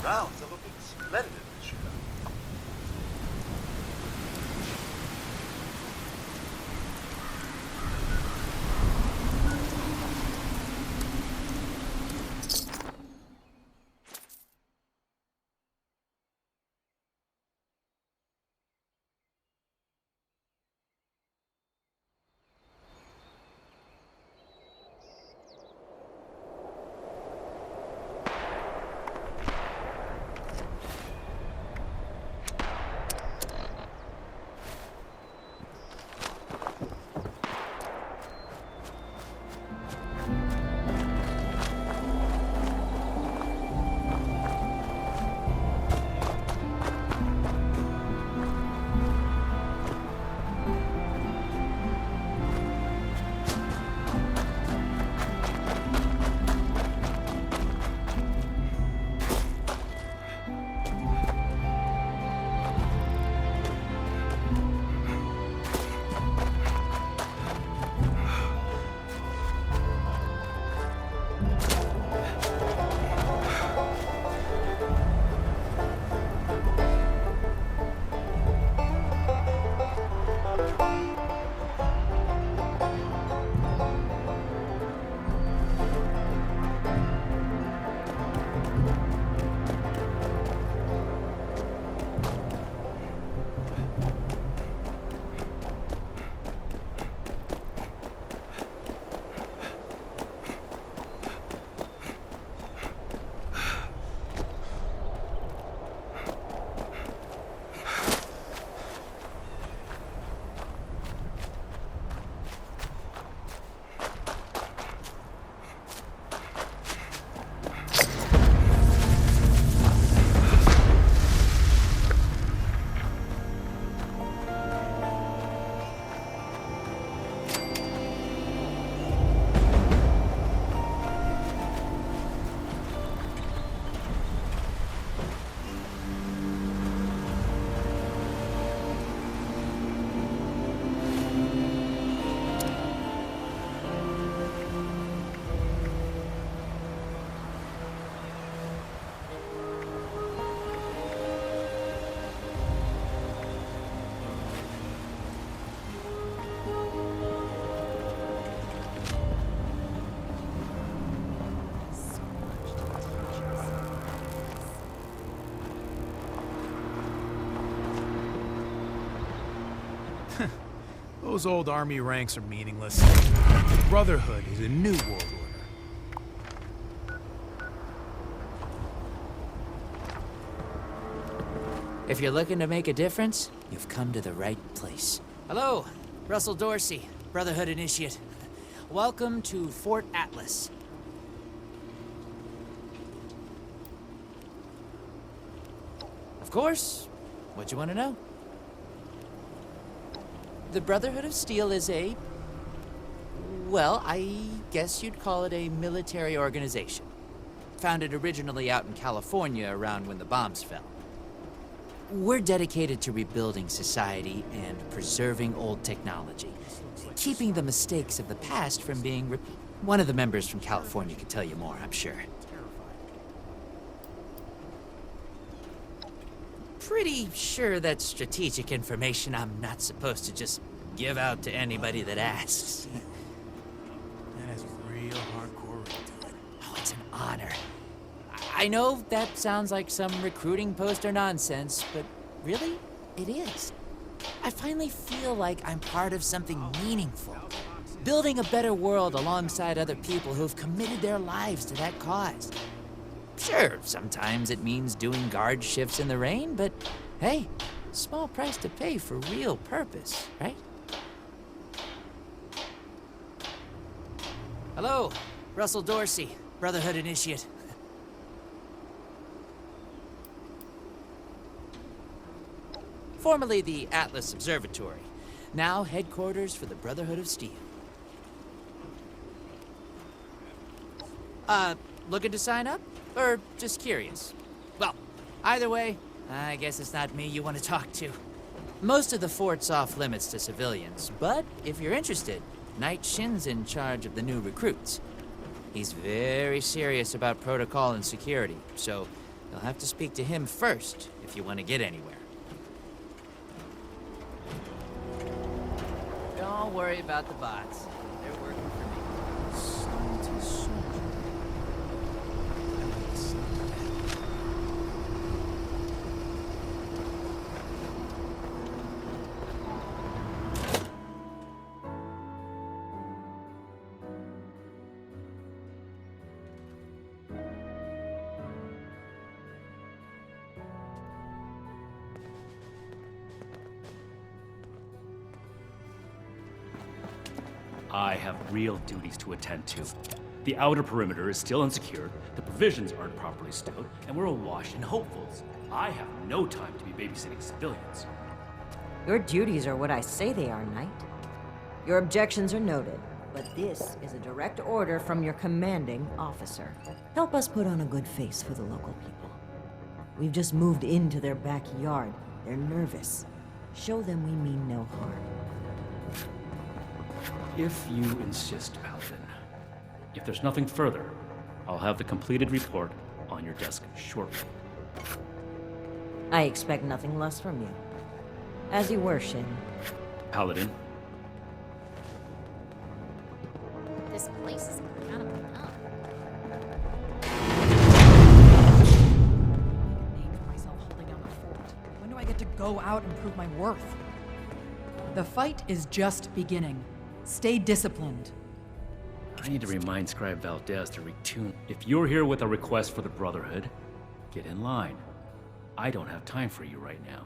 grounds are looking splendid, Monsieur. Those old army ranks are meaningless. The Brotherhood is a new world order. If you're looking to make a difference, you've come to the right place. Hello, Russell Dorsey, Brotherhood Initiate. Welcome to Fort Atlas. Of course. What you want to know? The Brotherhood of Steel is a... well, I guess you'd call it a military organization. Founded originally out in California around when the bombs fell. We're dedicated to rebuilding society and preserving old technology, keeping the mistakes of the past from being One of the members from California could tell you more, I'm sure. Pretty sure that's strategic information I'm not supposed to just give out to anybody that asks. That has a real hardcore ring to it. Oh, it's an honor. I know that sounds like some recruiting poster nonsense, but really, it is. I finally feel like I'm part of something meaningful. Building a better world alongside other people who've committed their lives to that cause. Sure, sometimes it means doing guard shifts in the rain, but hey, small price to pay for real purpose, right? Hello, Russell Dorsey, Brotherhood Initiate. Formerly the Atlas Observatory, now headquarters for the Brotherhood of Steel. Looking to sign up? Or just curious? Well, either way, I guess it's not me you want to talk to. Most of the fort's off limits to civilians, but if you're interested, Knight Shin's in charge of the new recruits. He's very serious about protocol and security, so You'll have to speak to him first if you want to get anywhere. Don't worry about the bots. They're working for me. Skeleton soldier. I have real duties to attend to. The outer perimeter is still unsecured, the provisions aren't properly stowed, and we're awash in hopefuls. I have no time to be babysitting civilians. Your duties are what I say they are, Knight. Your objections are noted, but this is a direct order from your commanding officer. Help us put on a good face for the local people. We've just moved into their backyard. They're nervous. Show them we mean no harm. If you insist, Paladin. If there's nothing further, I'll have the completed report on your desk shortly. I expect nothing less from you. As you were, Shin. Paladin, This place is kind of numb. Named myself holding down the fort. When do I get to go out and prove my worth? The fight is just beginning. Stay disciplined. I need to remind Scribe Valdez to retune. If you're here with a request for the Brotherhood, get in line. I don't have time for you right now.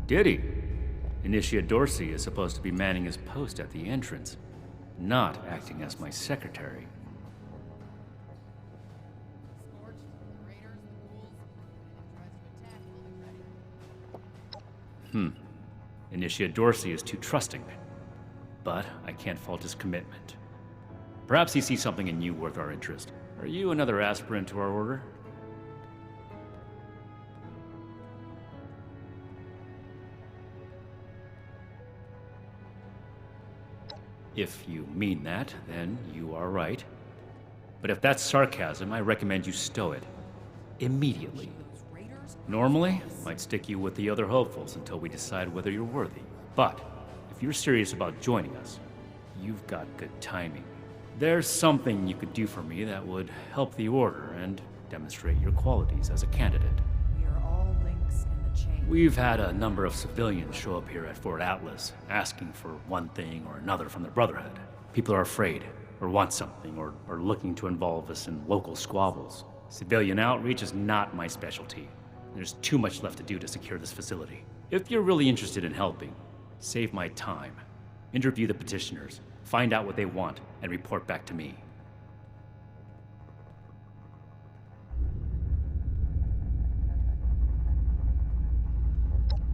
Diddy. Initiate Dorsey is supposed to be manning his post at the entrance, not acting as my secretary. Initiate Dorsey is too trusting, but I can't fault his commitment. Perhaps he sees something in you worth our interest. Are you another aspirant to our order? If you mean that, then you are right. But if that's sarcasm, I recommend you stow it. Immediately. Normally, I'd stick you with the other hopefuls until we decide whether you're worthy. But if you're serious about joining us, you've got good timing. There's something you could do for me that would help the Order and demonstrate your qualities as a candidate. We are all links in the chain. We've had a number of civilians show up here at Fort Atlas, asking for one thing or another from the Brotherhood. People are afraid, or want something, or are looking to involve us in local squabbles. Civilian outreach is not my specialty. There's too much left to do to secure this facility. If you're really interested in helping, save my time. Interview the petitioners, find out what they want, and report back to me.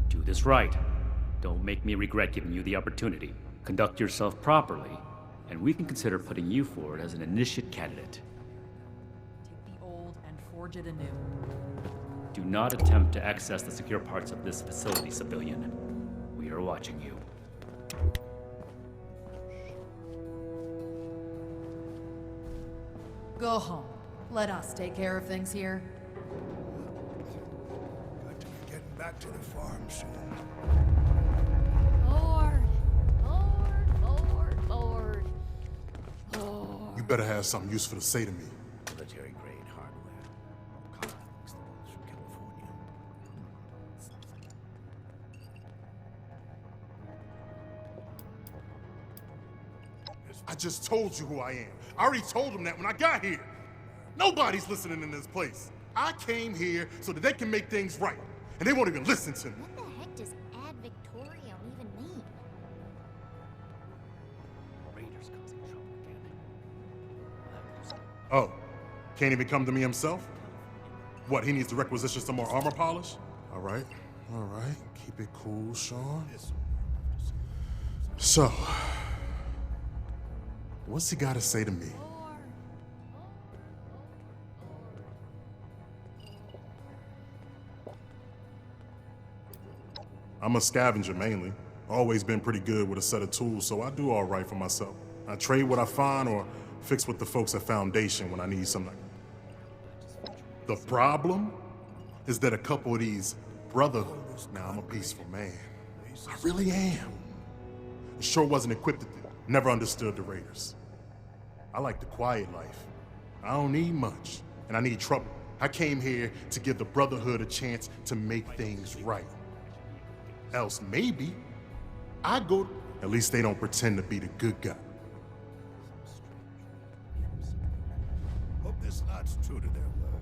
Do this right. Don't make me regret giving you the opportunity. Conduct yourself properly, and we can consider putting you forward as an initiate candidate. Take the old and forge it anew. Do not attempt to access the secure parts of this facility, civilian. We are watching you. Go home. Let us take care of things here. Got to be getting back to the farm soon. Lord, Lord, Lord, Lord. Lord. You better have something useful to say to me. Military-grade hardware. All kinds, the ones from California. I just told you who I am. I already told them that when I got here. Nobody's listening in this place. I came here so that they can make things right. And they won't even listen to me. What the heck does ad Victorium even mean? Raiders causing trouble again. Oh, can't even come to me himself? What, he needs to requisition some more armor polish? All right. Keep it cool, Sean. So, what's he got to say to me? I'm a scavenger mainly. Always been pretty good with a set of tools, so I do all right for myself. I trade what I find or fix with the folks at Foundation when I need something. The problem is that a couple of these Brotherhoods, now I'm a peaceful man. I really am. I sure wasn't equipped to never understood the Raiders. I like the quiet life. I don't need much, and I need trouble. I came here to give the Brotherhood a chance to make things right. Else maybe I go. At least they don't pretend to be the good guy. Hope this lot's true to their word.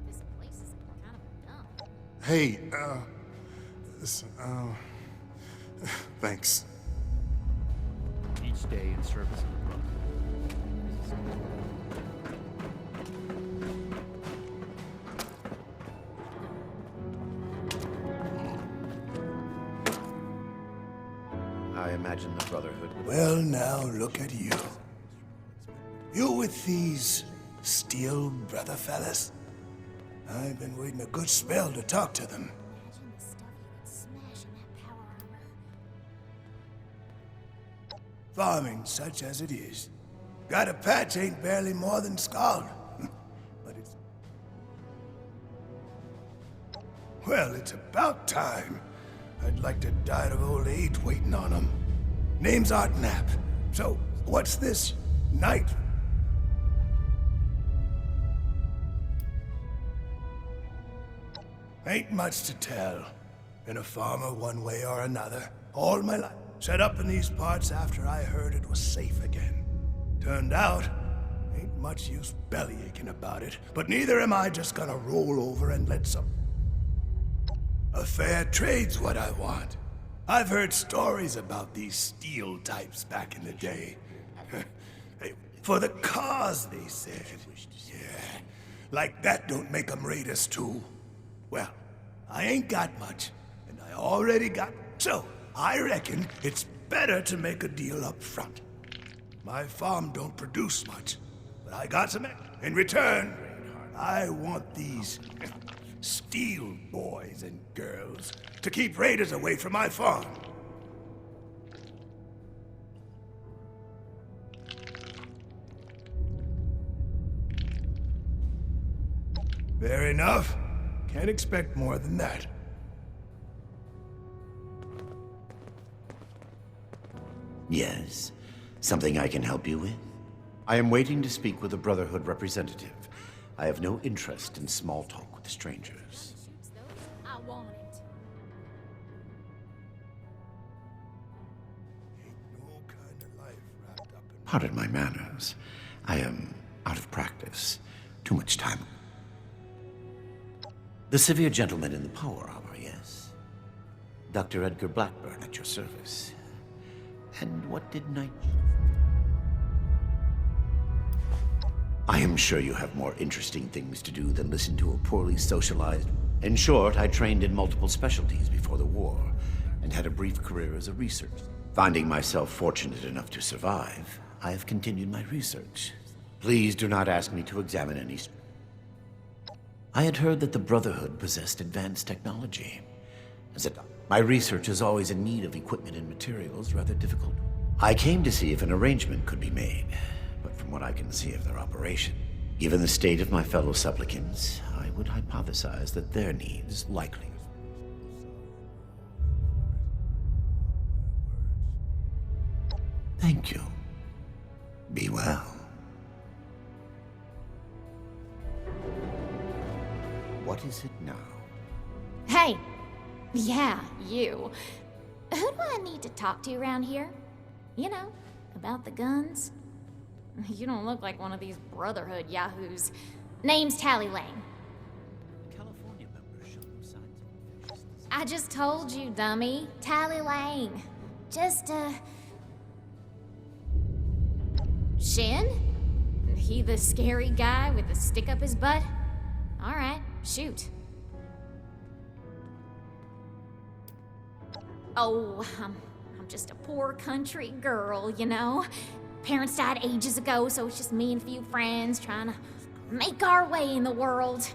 This place is kind of dumb. Hey, thanks. Each day in service of the Brotherhood. I imagine the Brotherhood. Well, now look at you. You with these steel brother fellas? I've been waiting a good spell to talk to them. Imagine the stuff you would smash in that power armor. Farming such as it is. Got a patch ain't barely more than scald. But it's... Well, it's about time. I'd like to die of old age waiting on them. Name's Art Knapp. So, what's this night? Ain't much to tell. Been a farmer one way or another, all my life. Set up in these parts after I heard it was safe again. Turned out, ain't much use bellyaching about it, but neither am I just gonna roll over and let some... A fair trade's what I want. I've heard stories about these steel types back in the day. For the cause, they said. Yeah, like that don't make 'em raiders too. Well, I ain't got much, and I already got... So, I reckon it's better to make a deal up front. My farm don't produce much, but I got some... In return, I want these steel boys and girls to keep raiders away from my farm. Fair enough. Can't expect more than that. Yes. Something I can help you with? I am waiting to speak with a Brotherhood representative. I have no interest in small talk with strangers. Shoots those. I want it. Ain't no kind of life wrapped up in... Pardon my manners. I am out of practice. Too much time. The severe gentleman in the power armor, yes? Dr. Edgar Blackburn at your service. And what did Knight... I am sure you have more interesting things to do than listen to a poorly socialized... In short, I trained in multiple specialties before the war, and had a brief career as a researcher. Finding myself fortunate enough to survive, I have continued my research. Please do not ask me to examine any... I had heard that the Brotherhood possessed advanced technology. As it... My research is always in need of equipment and materials, rather difficult. I came to see if an arrangement could be made, but from what I can see of their operation, given the state of my fellow supplicants, I would hypothesize that their needs likely... Thank you. Be well. What is it now? Hey! Yeah, you. Who do I need to talk to around here? You know, about the guns? You don't look like one of these Brotherhood yahoos. Name's Tally Lane. California members show no signs of viciousness. I just told you, dummy. Tally Lane. Just, Shin? He the scary guy with the stick up his butt? Alright, shoot. Oh, I'm just a poor country girl, you know? Parents died ages ago, so it's just me and a few friends trying to make our way in the world.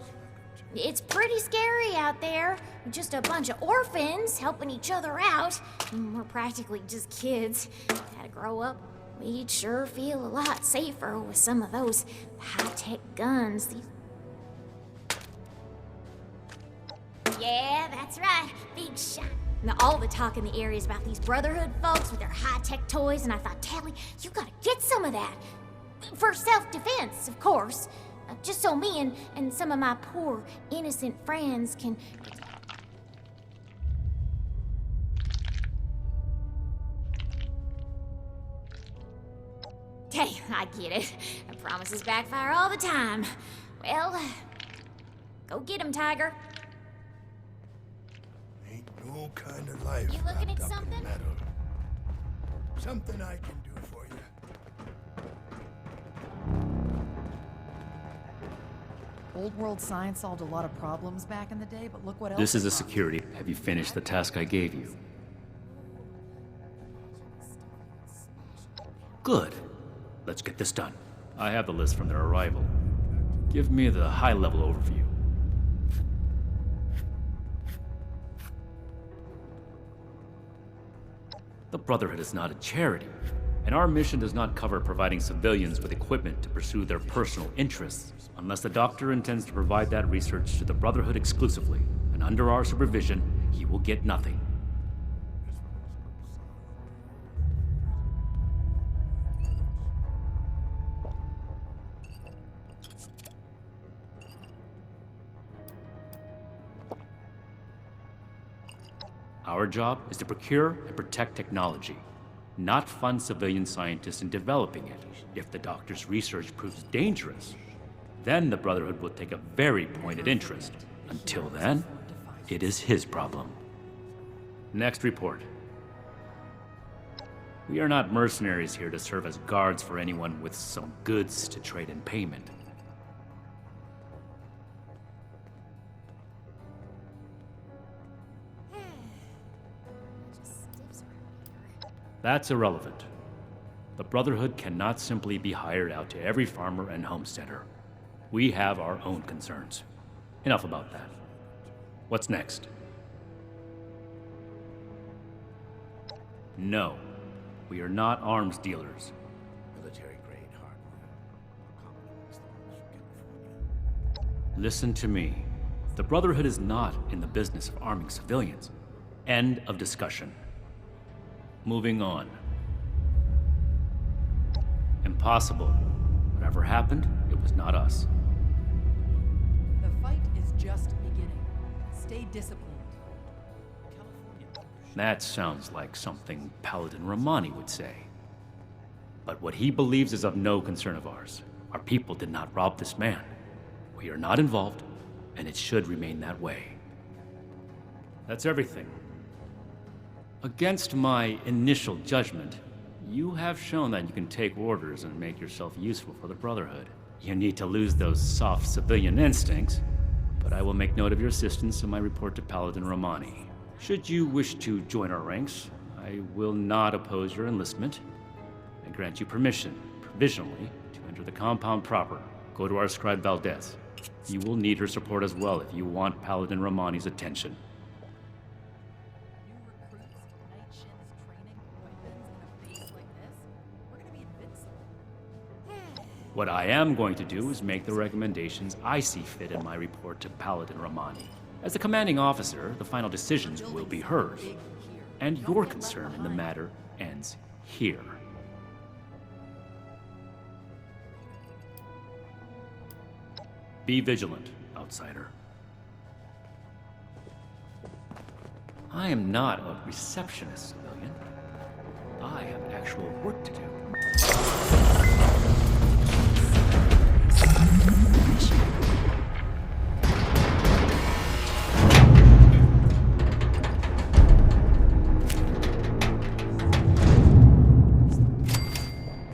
It's pretty scary out there. Just a bunch of orphans helping each other out. We're practically just kids. Gotta grow up. We'd sure feel a lot safer with some of those high-tech guns. Yeah, that's right. Big shot. Now, all the talk in the area is about these Brotherhood folks with their high-tech toys, and I thought, Tally, you gotta get some of that. For self-defense, of course. Just so me and some of my poor, innocent friends can... Hey, I get it. Promises backfire all the time. Well, go get him, Tiger. Ain't no kind of life You looking wrapped at up in something? metal. Something I can do for you. Old world science solved a lot of problems back in the day, but look what else. This is it a brought. security. Have you finished the task I gave you? Good. Let's get this done. I have the list from their arrival. Give me the high-level overview. The Brotherhood is not a charity, and our mission does not cover providing civilians with equipment to pursue their personal interests, unless the doctor intends to provide that research to the Brotherhood exclusively, and under our supervision, he will get nothing. Our job is to procure and protect technology, not fund civilian scientists in developing it. If the doctor's research proves dangerous, then the Brotherhood will take a very pointed interest. Until then, it is his problem. Next report. We are not mercenaries here to serve as guards for anyone with some goods to trade in payment. That's irrelevant. The Brotherhood cannot simply be hired out to every farmer and homesteader. We have our own concerns. Enough about that. What's next? No, we are not arms dealers. Military-grade hardware. Common amongst the ones from California. Listen to me. The Brotherhood is not in the business of arming civilians. End of discussion. Moving on. Impossible. Whatever happened, it was not us. The fight is just beginning. Stay disciplined. That sounds like something Paladin Romani would say. But what he believes is of no concern of ours. Our people did not rob this man. We are not involved, and it should remain that way. That's everything. Against my initial judgment, you have shown that you can take orders and make yourself useful for the Brotherhood. You need to lose those soft civilian instincts, but I will make note of your assistance in my report to Paladin Romani. Should you wish to join our ranks, I will not oppose your enlistment. I grant you permission, provisionally, to enter the compound proper. Go to our scribe Valdez. You will need her support as well if you want Paladin Romani's attention. What I am going to do is make the recommendations I see fit in my report to Paladin Romani. As the commanding officer, the final decisions will be hers. And your concern in the matter ends here. Be vigilant, outsider. I am not a receptionist civilian. I have actual work to do.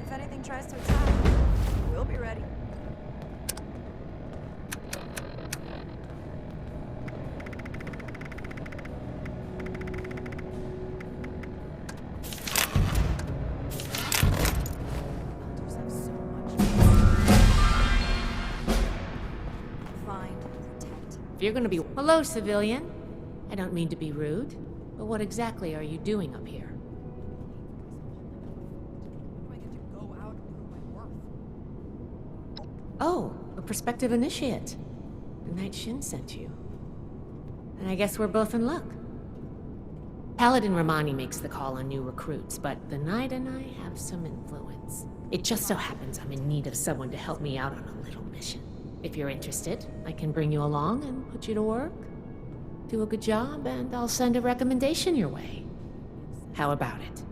If anything tries to attack, we'll be ready. you're gonna be... Hello, civilian. I don't mean to be rude, but what exactly are you doing up here? When do I get to go out and prove my worth? Oh, a prospective initiate. The Knight Shin sent you. And I guess we're both in luck. Paladin Romani makes the call on new recruits, but the Knight and I have some influence. It just so happens I'm in need of someone to help me out on a little mission. If you're interested, I can bring you along and put you to work. Do a good job, and I'll send a recommendation your way. How about it?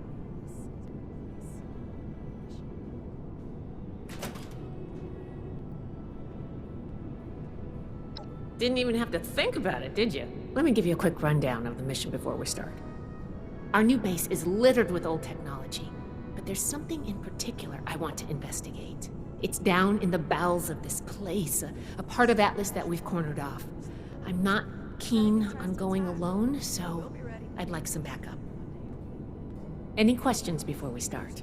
Didn't even have to think about it, did you? Let me give you a quick rundown of the mission before we start. Our new base is littered with old technology, but there's something in particular I want to investigate. It's down in the bowels of this place, a part of Atlas that we've cornered off. I'm not keen on going alone, so I'd like some backup. Any questions before we start?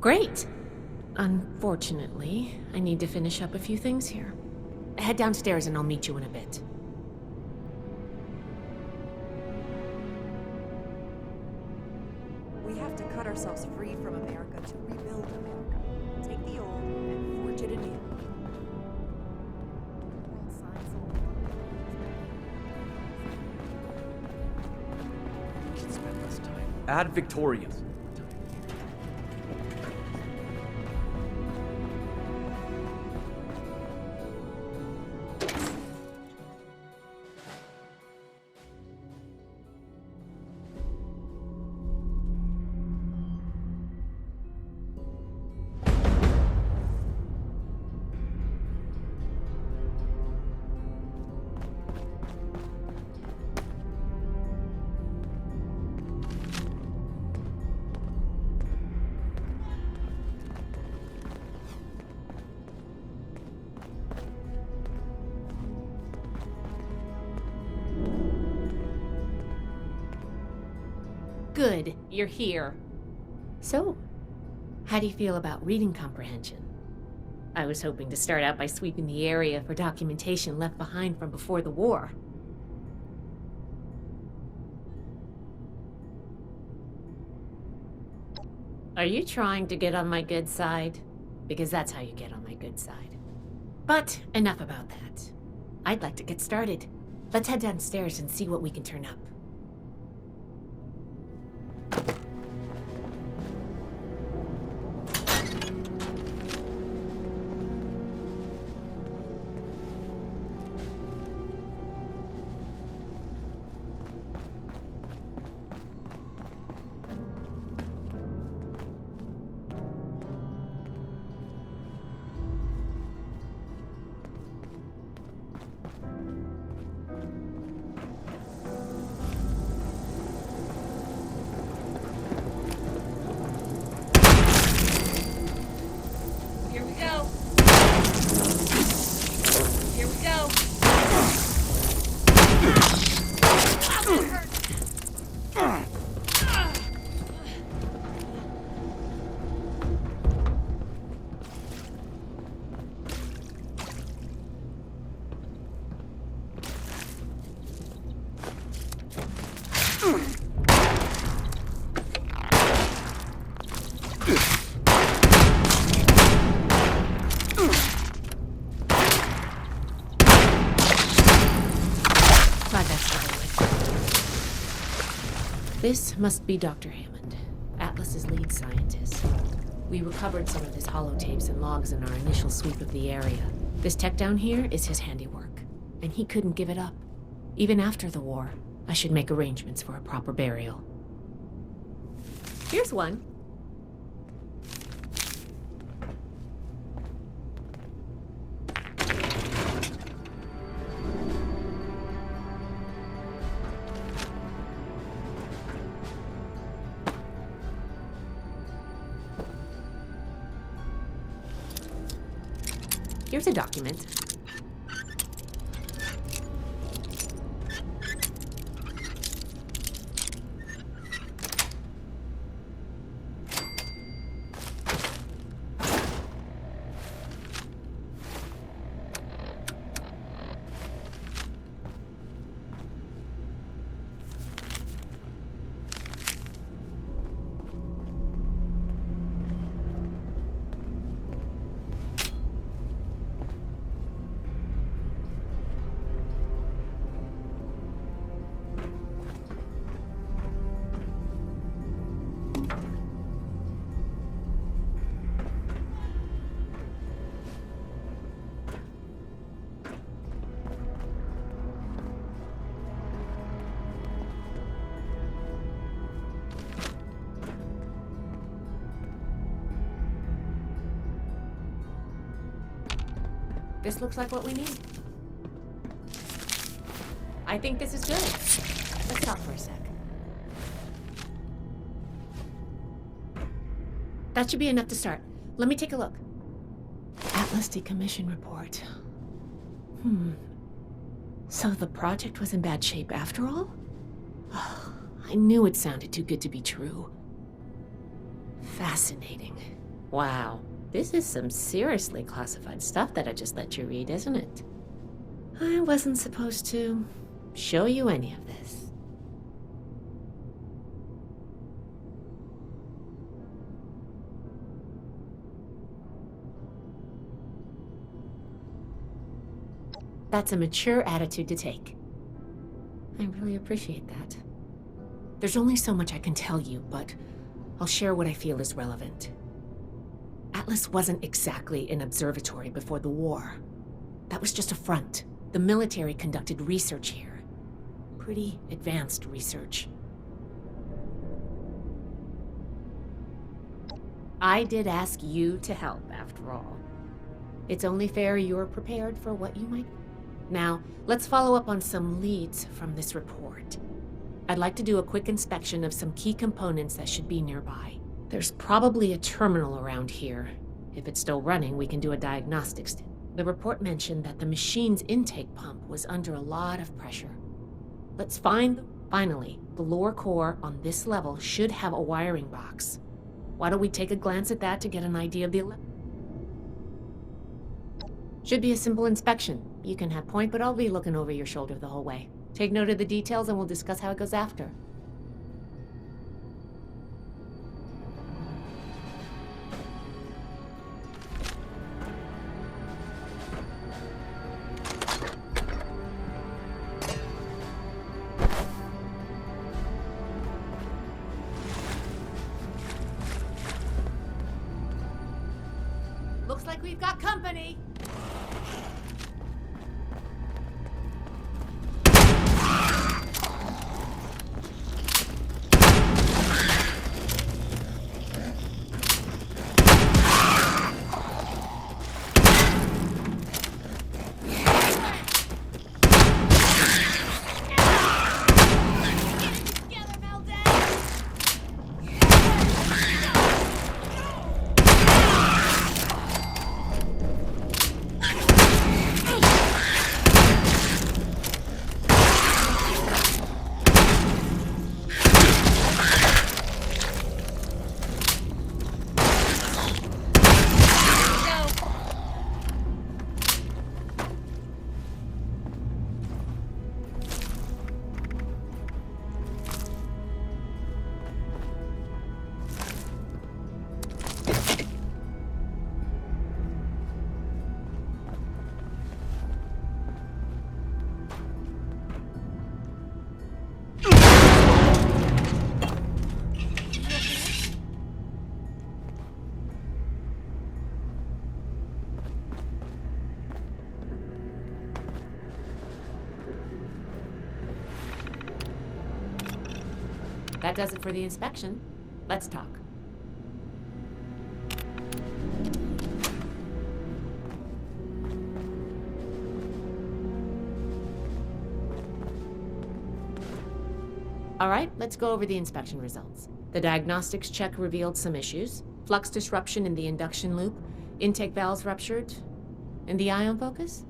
Great! Unfortunately, I need to finish up a few things here. Head downstairs and I'll meet you in a bit. We have to cut ourselves free from America to rebuild America. Take the old and forge it anew. Add Victoria. Good, you're here. So, how do you feel about reading comprehension? I was hoping to start out by sweeping the area for documentation left behind from before the war. Are you trying to get on my good side? Because that's how you get on my good side. But enough about that. I'd like to get started. Let's head downstairs and see what we can turn up. This must be Dr. Hammond, Atlas's lead scientist. We recovered some of his holotapes and logs in our initial sweep of the area. This tech down here is his handiwork, and he couldn't give it up. Even after the war, I should make arrangements for a proper burial. Here's one. Here's a document. This looks like what we need. I think this is good. Let's talk for a sec. That should be enough to start. Let me take a look. Atlas decommission report. So the project was in bad shape after all? Oh, I knew it sounded too good to be true. Fascinating. Wow. This is some seriously classified stuff that I just let you read, isn't it? I wasn't supposed to show you any of this. That's a mature attitude to take. I really appreciate that. There's only so much I can tell you, but I'll share what I feel is relevant. Atlas wasn't exactly an observatory before the war. That was just a front. The military conducted research here. Pretty advanced research. I did ask you to help, after all. It's only fair you're prepared for what you might. Now, let's follow up on some leads from this report. I'd like to do a quick inspection of some key components that should be nearby. There's probably a terminal around here. If it's still running, we can do a diagnostics. The report mentioned that the machine's intake pump was under a lot of pressure. Let's find. Finally, the lower core on this level should have a wiring box. Why don't we take a glance at that to get an idea of the Should be a simple inspection. You can have point, but I'll be looking over your shoulder the whole way. Take note of the details and we'll discuss how it goes after. Looks like we've got company. That does it for the inspection. Let's talk. All right, let's go over the inspection results. The diagnostics check revealed some issues. Flux disruption in the induction loop, intake valves ruptured, and the ion focus?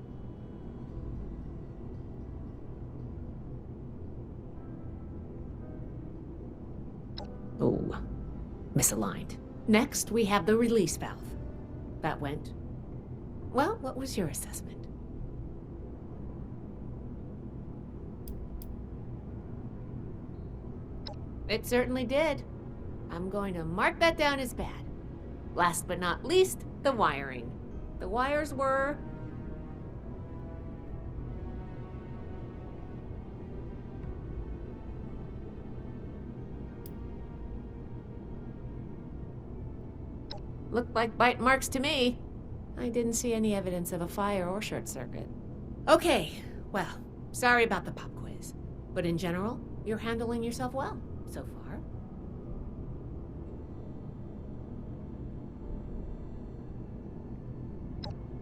Oh, misaligned. Next, we have the release valve. That went. Well, what was your assessment? It certainly did. I'm going to mark that down as bad. Last but not least, the wiring. The wires were... Looked like bite marks to me. I didn't see any evidence of a fire or short circuit. Okay, well, sorry about the pop quiz. But in general, you're handling yourself well so far.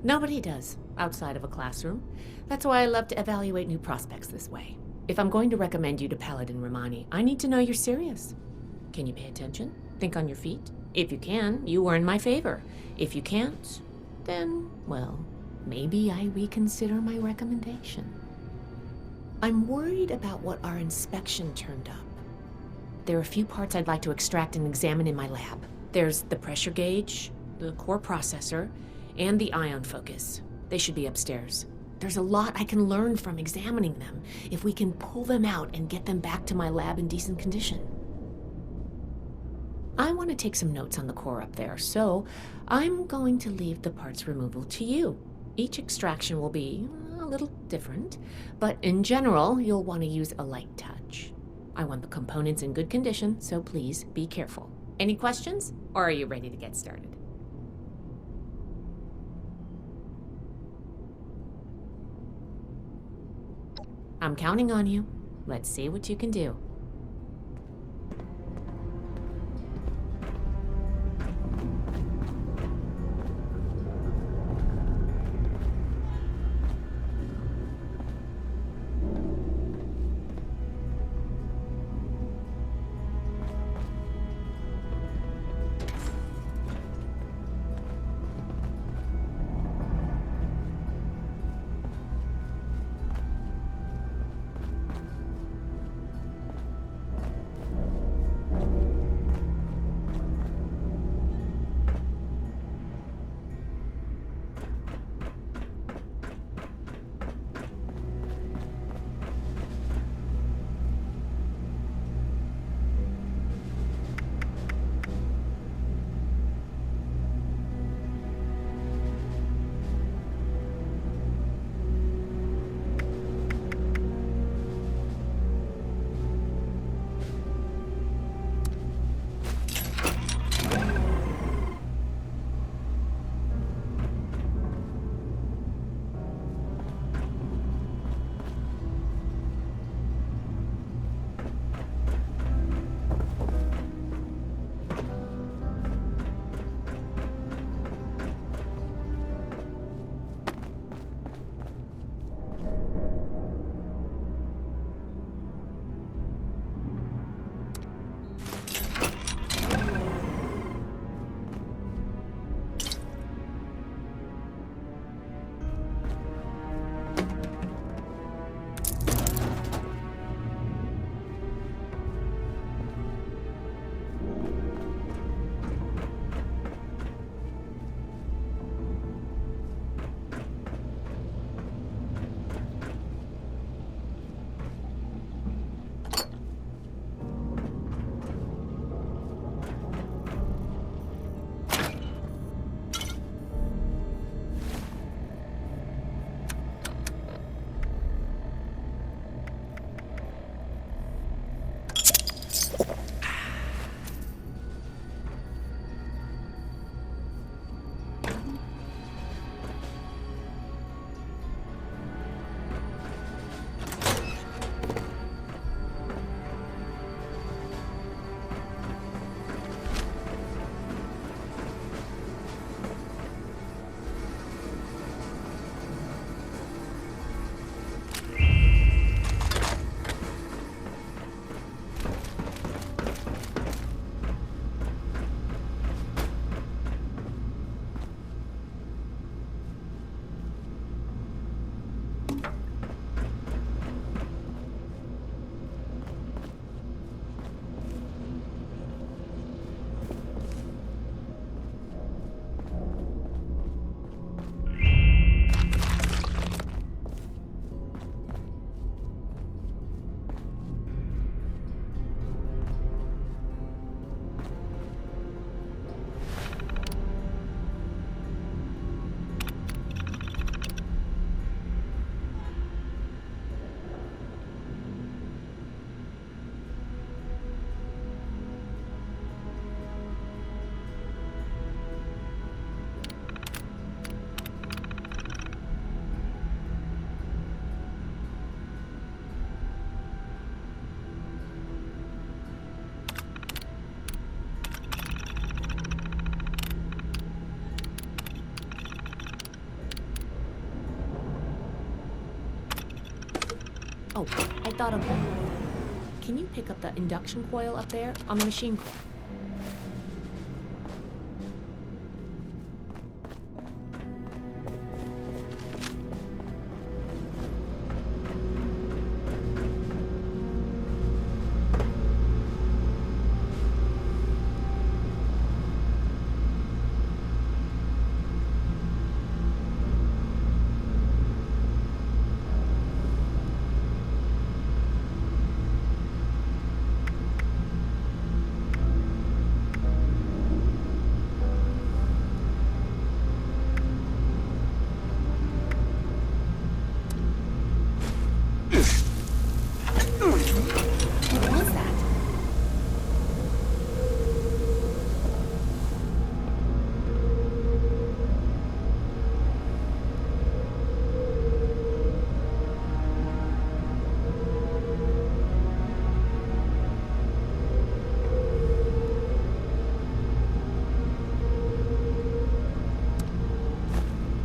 Nobody does, outside of a classroom. That's why I love to evaluate new prospects this way. If I'm going to recommend you to Paladin Romani, I need to know you're serious. Can you pay attention? Think on your feet? If you can, you are in my favor. If you can't, then, well, maybe I reconsider my recommendation. I'm worried about what our inspection turned up. There are a few parts I'd like to extract and examine in my lab. There's the pressure gauge, the core processor, and the ion focus. They should be upstairs. There's a lot I can learn from examining them if we can pull them out and get them back to my lab in decent condition. I want to take some notes on the core up there, so I'm going to leave the parts removal to you. Each extraction will be a little different, but in general, you'll want to use a light touch. I want the components in good condition, so please be careful. Any questions, or are you ready to get started? I'm counting on you. Let's see what you can do. Oh, I thought of one more thing. Can you pick up the induction coil up there on the machine coil?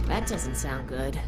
That doesn't sound good.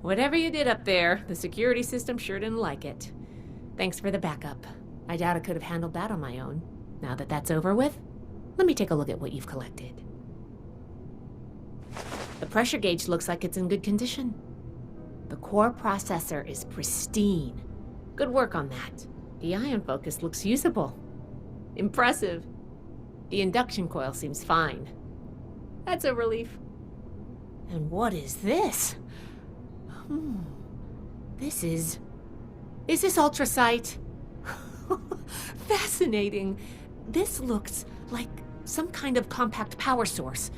Whatever you did up there, the security system sure didn't like it. Thanks for the backup. I doubt I could have handled that on my own. Now that that's over with, let me take a look at what you've collected. The pressure gauge looks like it's in good condition. The core processor is pristine. Good work on that. The ion focus looks usable. Impressive. The induction coil seems fine. That's a relief. And what is this? Is this ultrasight? Fascinating. This looks like some kind of compact power source.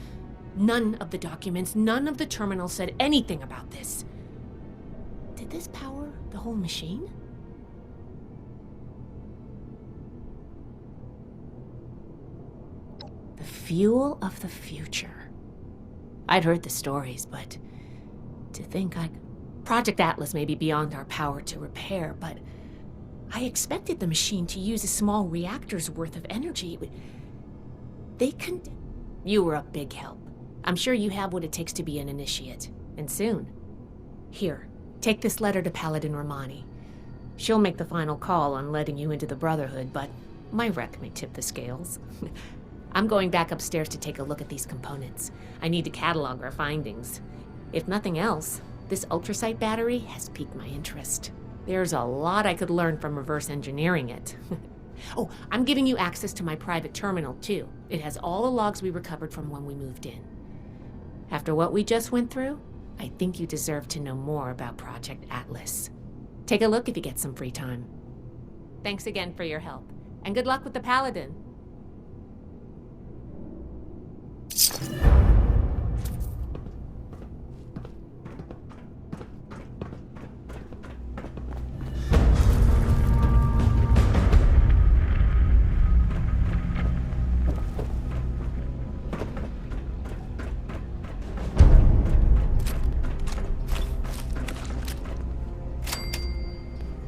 None of the documents, none of the terminals said anything about this. Did this power the whole machine? The fuel of the future. I'd heard the stories, but to think Project Atlas may be beyond our power to repair, but I expected the machine to use a small reactor's worth of energy. They couldn't... You were a big help. I'm sure you have what it takes to be an initiate, and soon. Here, take this letter to Paladin Romani. She'll make the final call on letting you into the Brotherhood, but My wreck may tip the scales. I'm going back upstairs to take a look at these components. I need to catalog our findings. If nothing else, this ultrasight battery has piqued my interest. There's a lot I could learn from reverse engineering it. Oh, I'm giving you access to my private terminal, too. It has all the logs we recovered from when we moved in. After what we just went through, I think you deserve to know more about Project Atlas. Take a look if you get some free time. Thanks again for your help, and good luck with the Paladin.